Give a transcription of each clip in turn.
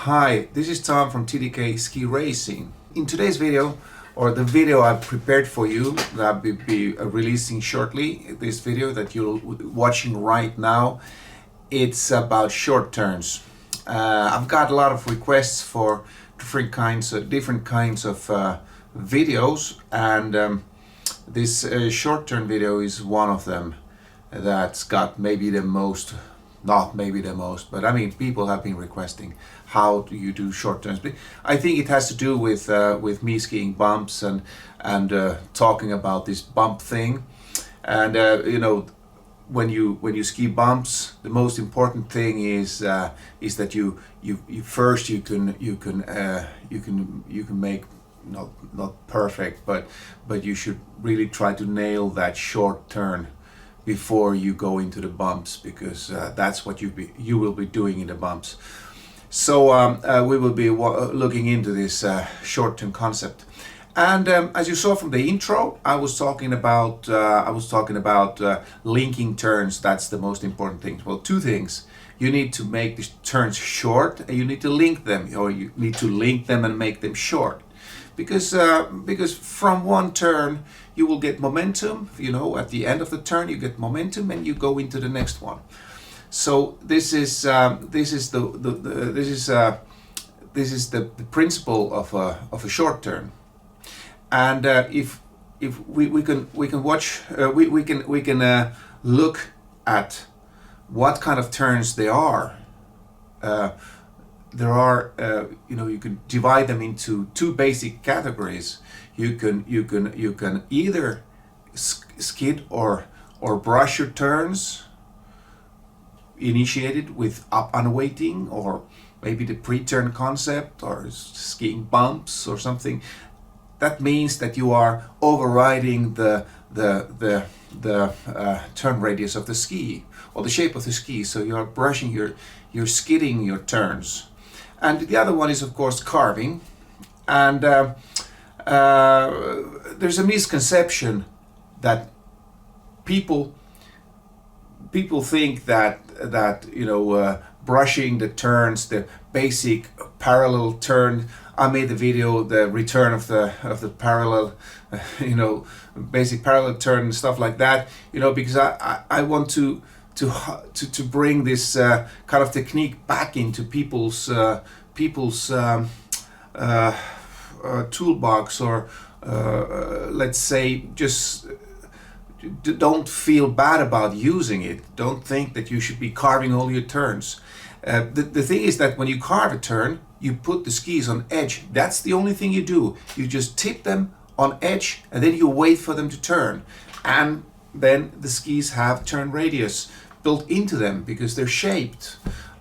Hi, this is Tom from TDK Ski Racing. In today's video, or the video I've prepared for you, that will be releasing shortly, this video that you're watching right now, it's about short turns. I've got a lot of requests for different kinds of videos, and this short turn video is one of them that's got maybe the most, not maybe the most, but I mean, people have been requesting how do you do short turns. But I think it has to do with me skiing bumps and talking about this bump thing. And you know, when you ski bumps, the most important thing is that you first you can make not perfect, but you should really try to nail that short turn before you go into the bumps, because that's what you will be doing in the bumps. So we will be looking into this short-term concept, and as you saw from the intro, I was talking about linking turns. That's the most important thing. Well, two things: you need to make the turns short, and you need to link them, or you need to link them and make them short. Because from one turn you will get momentum. You know, at the end of the turn you get momentum, and you go into the next one. So this is the principle of a short turn. And if we can watch, we can look at what kind of turns they are. There are, you can divide them into two basic categories. You can either skid or brush your turns, initiated with up-unweighting, or maybe the pre-turn concept, or skiing bumps or something. That means that you are overriding the turn radius of the ski, or the shape of the ski. So you are brushing, you're skidding your turns. And the other one is, of course, carving. And there's a misconception that people think that brushing the turns, the basic parallel turn. I made the video, the return of the parallel, basic parallel turn and stuff like that. Because I want to bring this kind of technique back into people's toolbox, or let's say, just don't feel bad about using it. Don't think that you should be carving all your turns. The thing is that when you carve a turn, you put the skis on edge. That's the only thing you do. You just tip them on edge, and then you wait for them to turn. And then the skis have turn radius built into them because they're shaped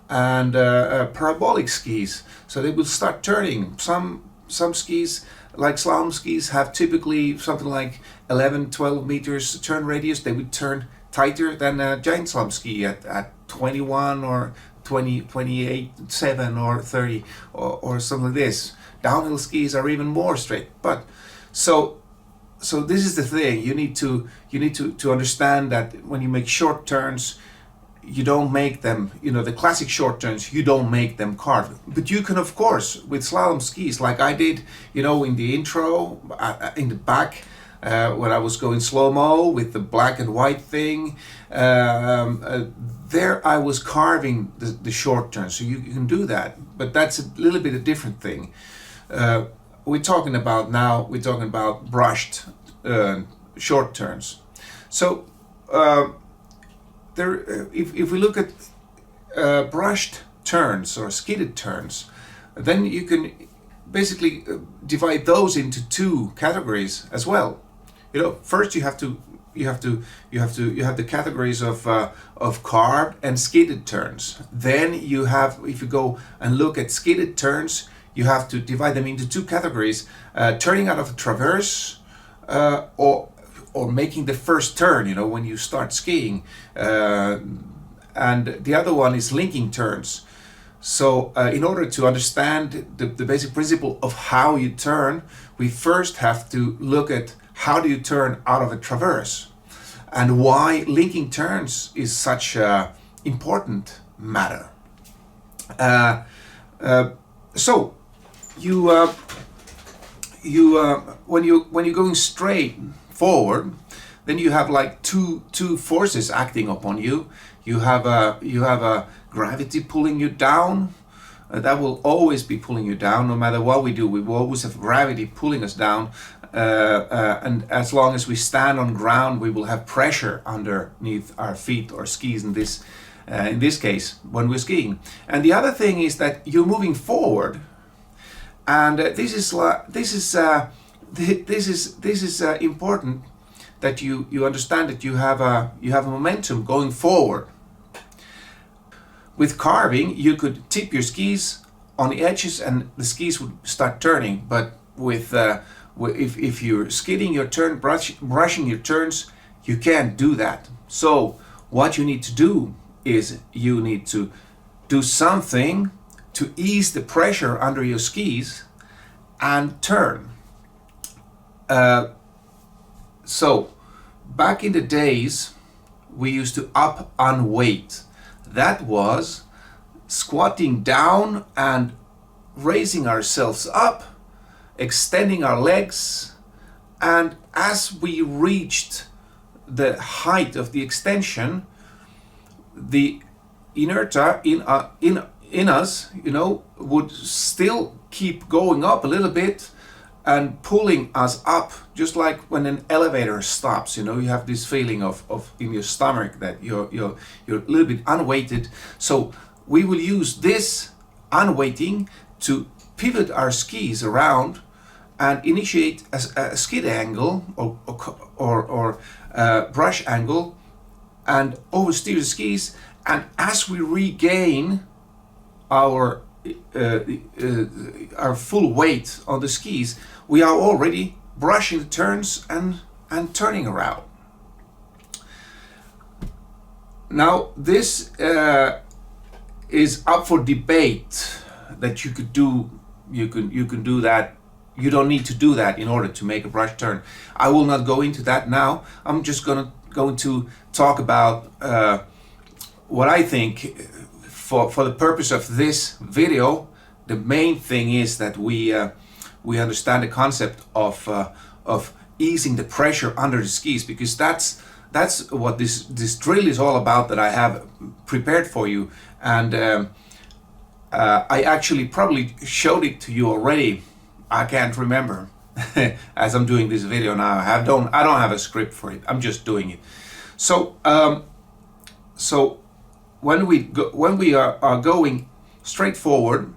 and parabolic skis, so they will start turning. Some skis, like slalom skis, have typically something like 11-12 meters turn radius. They would turn tighter than a giant slalom ski at 21 or 20, 28, 7 or 30 or something like this. Downhill skis are even more straight. But so this is the thing. You need to understand that when you make short turns, you don't make them, the classic short turns, you don't make them carved. But you can, of course, with slalom skis, like I did, in the intro, in the back, when I was going slow-mo with the black and white thing, there I was carving the short turns. So you can do that, but that's a little bit a different thing. We're talking about brushed short turns. So if we look at brushed turns or skidded turns, then you can basically divide those into two categories as well. First you have the categories of carved and skidded turns. Then you have, if you go and look at skidded turns, you have to divide them into two categories: turning out of a traverse, or making the first turn, when you start skiing, and the other one is linking turns. So in order to understand the basic principle of how you turn, we first have to look at how do you turn out of a traverse, and why linking turns is such a important matter. So you when you're going straight forward, then you have like two forces acting upon you. You have a gravity pulling you down. That will always be pulling you down, no matter what we do. We will always have gravity pulling us down, and as long as we stand on ground, we will have pressure underneath our feet or skis in this case when we're skiing. And the other thing is that you're moving forward, and this is important that you understand that you have a momentum going forward. With carving, you could tip your skis on the edges and the skis would start turning. But if you're skidding your turn, brushing your turns, you can't do that. So what you need to do is you need to do something to ease the pressure under your skis and turn. So back in the days, we used to up-unweight. That was squatting down and raising ourselves up, extending our legs, and as we reached the height of the extension, the inertia in us, would still keep going up a little bit and pulling us up, just like when an elevator stops. You have this feeling of in your stomach that you're a little bit unweighted. So we will use this unweighting to pivot our skis around and initiate a skid angle or brush angle and oversteer the skis. And as we regain our full weight on the skis, we are already brushing the turns and turning around. Now this is up for debate, that you could do. You can do that. You don't need to do that in order to make a brush turn. I will not go into that now. I'm just going to talk about what I think. For the purpose of this video, the main thing is that we understand the concept of easing the pressure under the skis, because that's what this drill is all about that I have prepared for you. And I actually probably showed it to you already. I can't remember as I'm doing this video now. I don't have a script for it. I'm just doing it. So when we are going straight forward,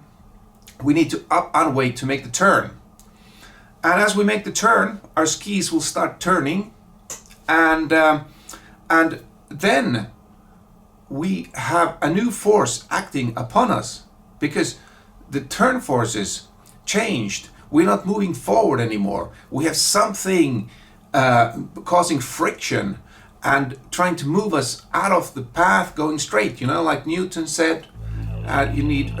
we need to up-unweight to make the turn. And as we make the turn, our skis will start turning, and then we have a new force acting upon us, because the turn forces changed. We're not moving forward anymore. We have something causing friction and trying to move us out of the path going straight. Like Newton said, you need,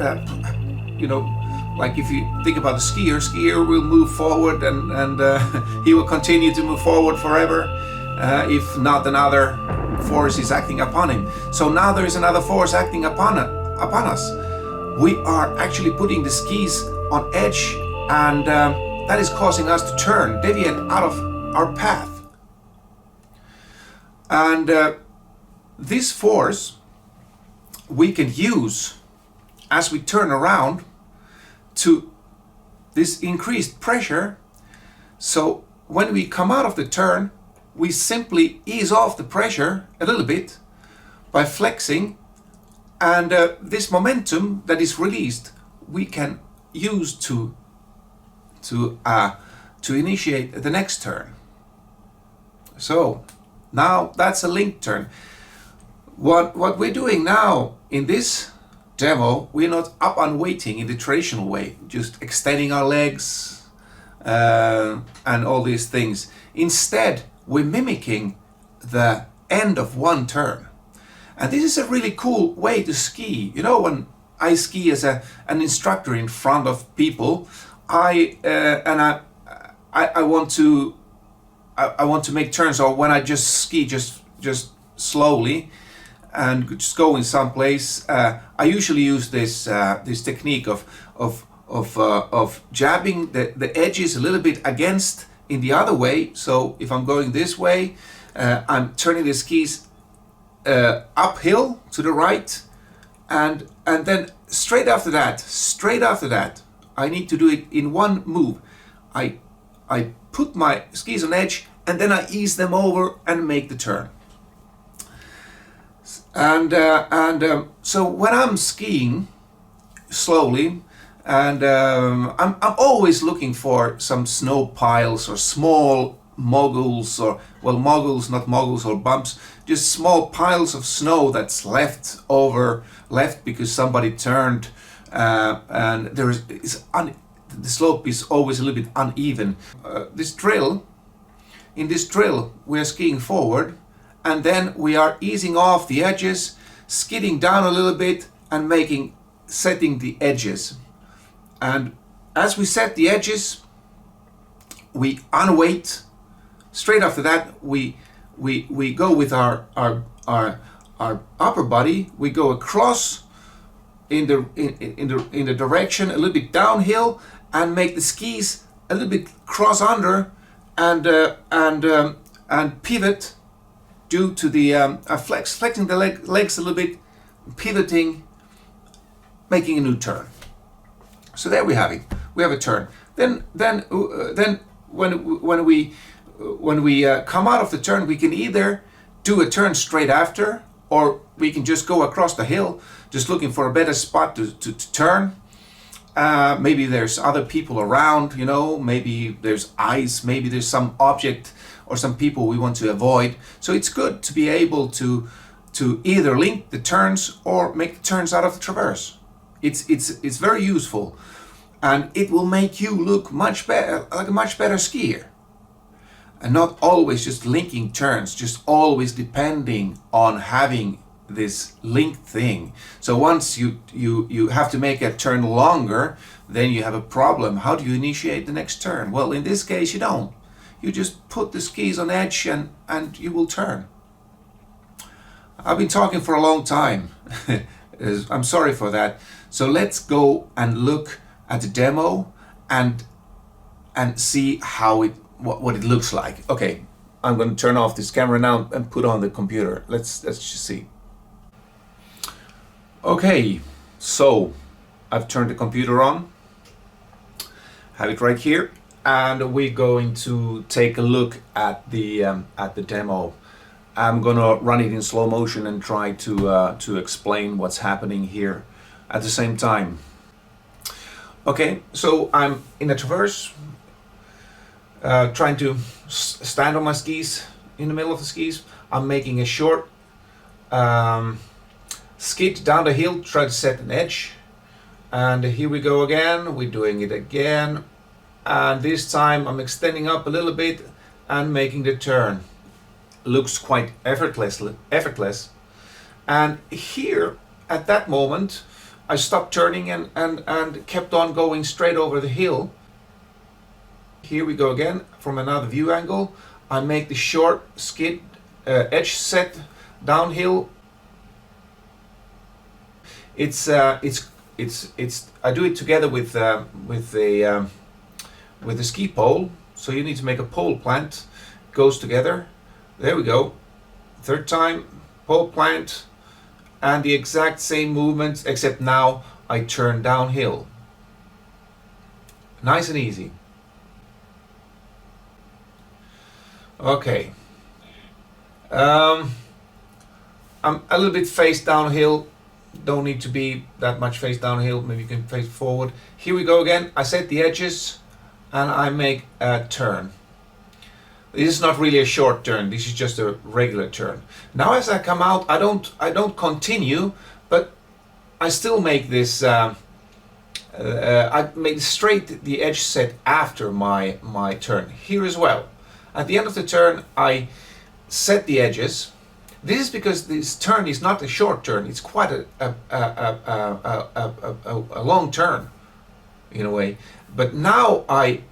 like if you think about the skier will move forward and he will continue to move forward forever if not another force is acting upon him. So now there is another force acting upon us. We are actually putting the skis on edge, and that is causing us to deviate out of our path. And this force we can use as we turn around to this increased pressure. So when we come out of the turn, we simply ease off the pressure a little bit by flexing, and this momentum that is released we can use to initiate the next turn. So now that's a link turn. What we're doing now in this demo, we're not up-unweighting in the traditional way, just extending our legs and all these things. Instead, we're mimicking the end of one turn. And this is a really cool way to ski. When I ski as an instructor in front of people, I want to make turns, or when I just ski just slowly and just go in some place, I usually use this technique of of jabbing the edges a little bit against in the other way. So if I'm going this way, I'm turning the skis uphill to the right, and then straight after that, I need to do it in one move. I put my skis on edge, and then I ease them over and make the turn. So when I'm skiing slowly, and I'm always looking for some snow piles or small moguls, or well, moguls, not moguls, or bumps, just small piles of snow that's left because somebody turned, and the slope is always a little bit uneven. In this drill, we are skiing forward, and then we are easing off the edges, skidding down a little bit, and setting the edges. And as we set the edges, we unweight. Straight after that, we go with our upper body. We go across in the direction a little bit downhill, and make the skis a little bit cross under, and pivot due to the flexing the legs a little bit, pivoting, making a new turn. So there we have it. We have a turn. Then when we come out of the turn, we can either do a turn straight after, or we can just go across the hill, just looking for a better spot to turn. Maybe there's other people around, maybe there's ice, maybe there's some object or some people we want to avoid. So it's good to be able to either link the turns or make the turns out of the traverse. It's very useful, and it will make you look much better, like a much better skier. And not always just linking turns, just always depending on having this linked thing. So once you have to make a turn longer, then you have a problem. How do you initiate the next turn? Well, in this case, you don't. You just put the skis on edge, and you will turn. I've been talking for a long time. I'm sorry for that. So let's go and look at the demo and see what it looks like. Okay, I'm going to turn off this camera now and put on the computer. Let's just see. Okay, so I've turned the computer on. Have it right here, and we're going to take a look at the demo. I'm gonna run it in slow motion and try to explain what's happening here at the same time. Okay, so I'm in a traverse, trying to stand on my skis in the middle of the skis. I'm making a short skid down the hill, try to set an edge, and here we go again. We're doing it again, and this time I'm extending up a little bit and making the turn. Looks quite effortless. And here at that moment I stopped turning and kept on going straight over the hill. Here we go again from another view angle. I make the short skid edge set downhill. I do it together with the ski pole. So you need to make a pole plant. Goes together. There we go. Third time, pole plant, and the exact same movements, except now I turn downhill. Nice and easy. Okay. I'm a little bit face downhill. Don't need to be that much face downhill. Maybe you can face forward. Here we go again. I set the edges and I make a turn. This is not really a short turn. This is just a regular turn. Now, as I come out, I don't continue, but I still make this. I make straight the edge set after my turn here as well. At the end of the turn, I set the edges. This is because this turn is not a short turn. It's quite a long turn, in a way. But now I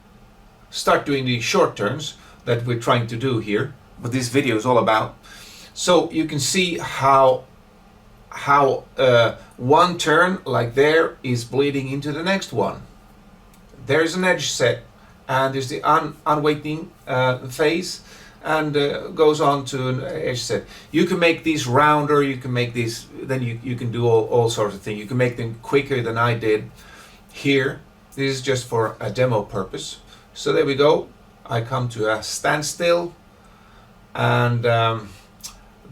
start doing the short turns that we're trying to do here, what this video is all about. So you can see how one turn like there is bleeding into the next one. there's an edge set, and there's the unweighting phase, and goes on to an edge set. You can make these rounder, you can make these, then you can do all sorts of things. You can make them quicker than I did here. This is just for a demo purpose. So there we go. I come to a standstill, and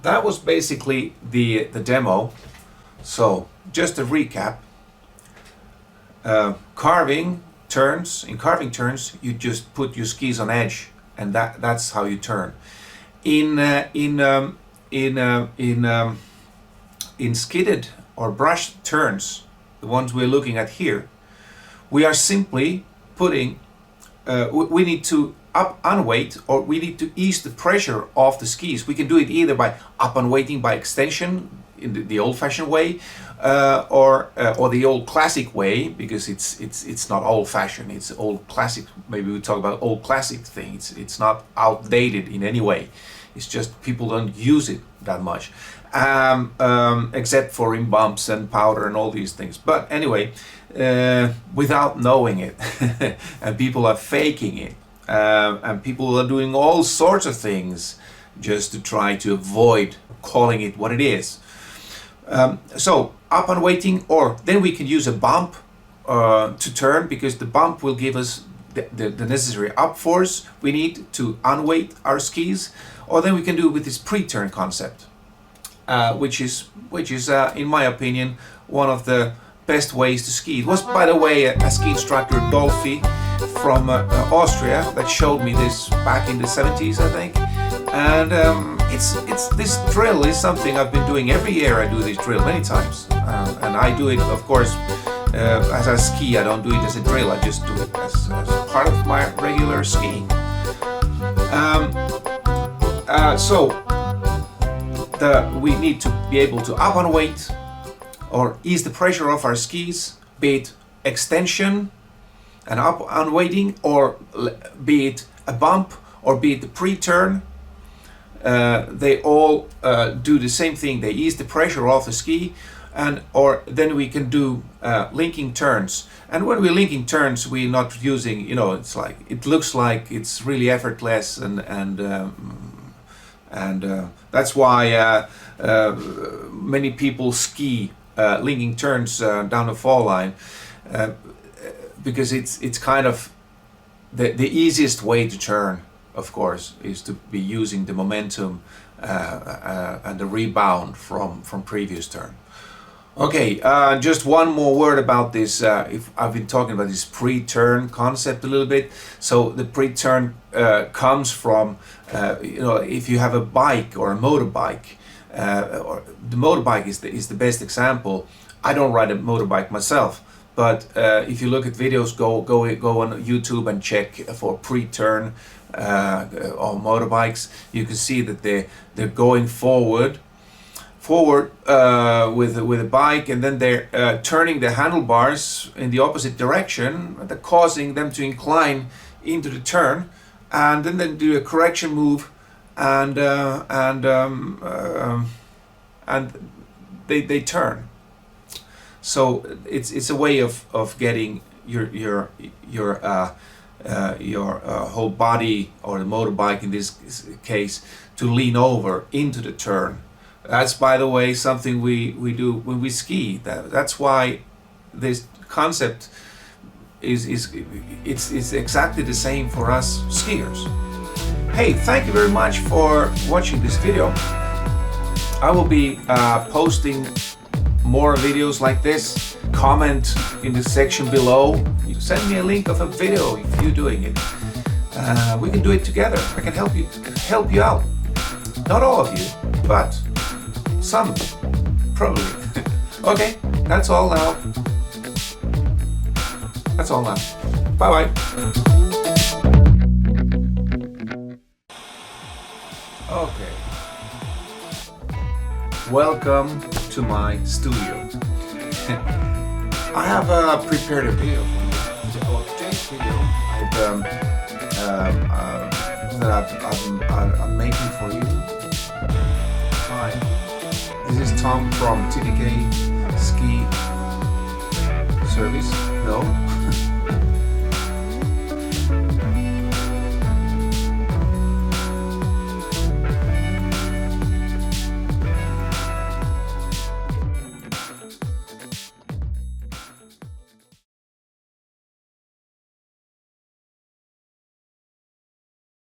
that was basically the demo. So just to recap, carving turns, you just put your skis on edge, and that's how you turn. In skidded or brushed turns, the ones we're looking at here, we are simply putting, we need to up-unweight, or we need to ease the pressure off the skis. We can do it either by up-unweighting by extension in the old-fashioned way, or the old classic way, because it's not old-fashioned, it's old classic. Maybe we talk about old classic things. It's not outdated in any way. It's just people don't use it that much, except for in bumps and powder and all these things. But anyway, without knowing it, and people are faking it, and people are doing all sorts of things just to try to avoid calling it what it is. So up-unweighting, or then we can use a bump to turn, because the bump will give us the necessary up force we need to unweight our skis. Or then we can do it with this pre-turn concept, which is in my opinion one of the best ways to ski. It was, by the way, a ski instructor, Dolphy, from Austria, that showed me this back in the 70s, I think. And it's this drill is something I've been doing every year. I do this drill many times, and I do it, of course, as a ski. I don't do it as a drill. I just do it as part of my regular skiing. So we need to be able to up-unweight or ease the pressure off our skis, be it extension and up-unweighting, or be it a bump, or be it the pre-turn. They all do the same thing. They ease the pressure off the ski, or then we can do linking turns. And when we're linking turns, we're not using, it's like, it looks like it's really effortless, and that's why many people ski linking turns down the fall line, because it's kind of the easiest way to turn, of course, is to be using the momentum and the rebound from previous turn. Okay, just one more word about this. If I've been talking about this pre-turn concept a little bit. So the pre-turn comes from, if you have a bike or a motorbike, or the motorbike is the best example. I don't ride a motorbike myself, but if you look at videos, go on YouTube and check for pre-turn on motorbikes. You can see that they're going forward with a bike, and then they're turning the handlebars in the opposite direction, causing them to incline into the turn, and then they do a correction move, and they turn. So it's a way of getting your whole body, or the motorbike in this case, to lean over into the turn. That's, by the way, something we do when we ski. That's why this concept is exactly the same for us skiers. Hey, thank you very much for watching this video. I will be posting more videos like this. Comment in the section below. You send me a link of a video if you're doing it. We can do it together. I can help you out. Not all of you, but some, probably. Okay, that's all now. Bye-bye. Okay. Welcome to my studio. I have prepared a video for you. Today's video I'm making for you. Hi. This is Tom from TDK Ski Service. No.